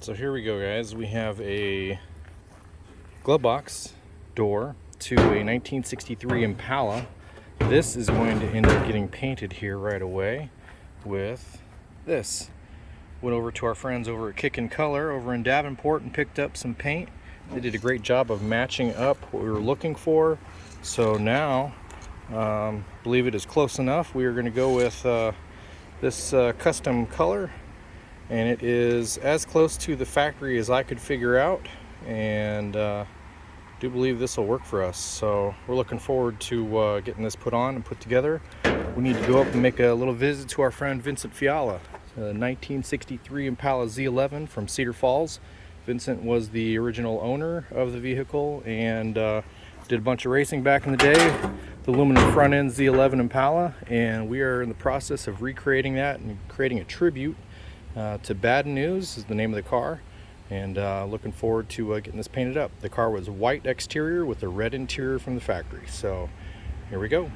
So here we go, guys. We have a glove box door to a 1963 Impala. This is going to end up getting painted here right away with this. Went over to our friends over at Kickin Kolor over in Davenport and picked up some paint. They did a great job of matching up what we were looking for. So now, believe it is close enough. We are going to go with this custom color, and it is as close to the factory as I could figure out, and do believe this will work for us. So we're looking forward to getting this put on and put together. We need to go up and make a little visit to our friend Vincent Fiala, a 1963 Impala Z11 from Cedar Falls. Vincent was the original owner of the vehicle and did a bunch of racing back in the day, the aluminum front end Z11 Impala, and we are in the process of recreating that and creating a tribute to Bad News is the name of the car, and looking forward to getting this painted up. The car was white exterior with a red interior from the factory. So here we go.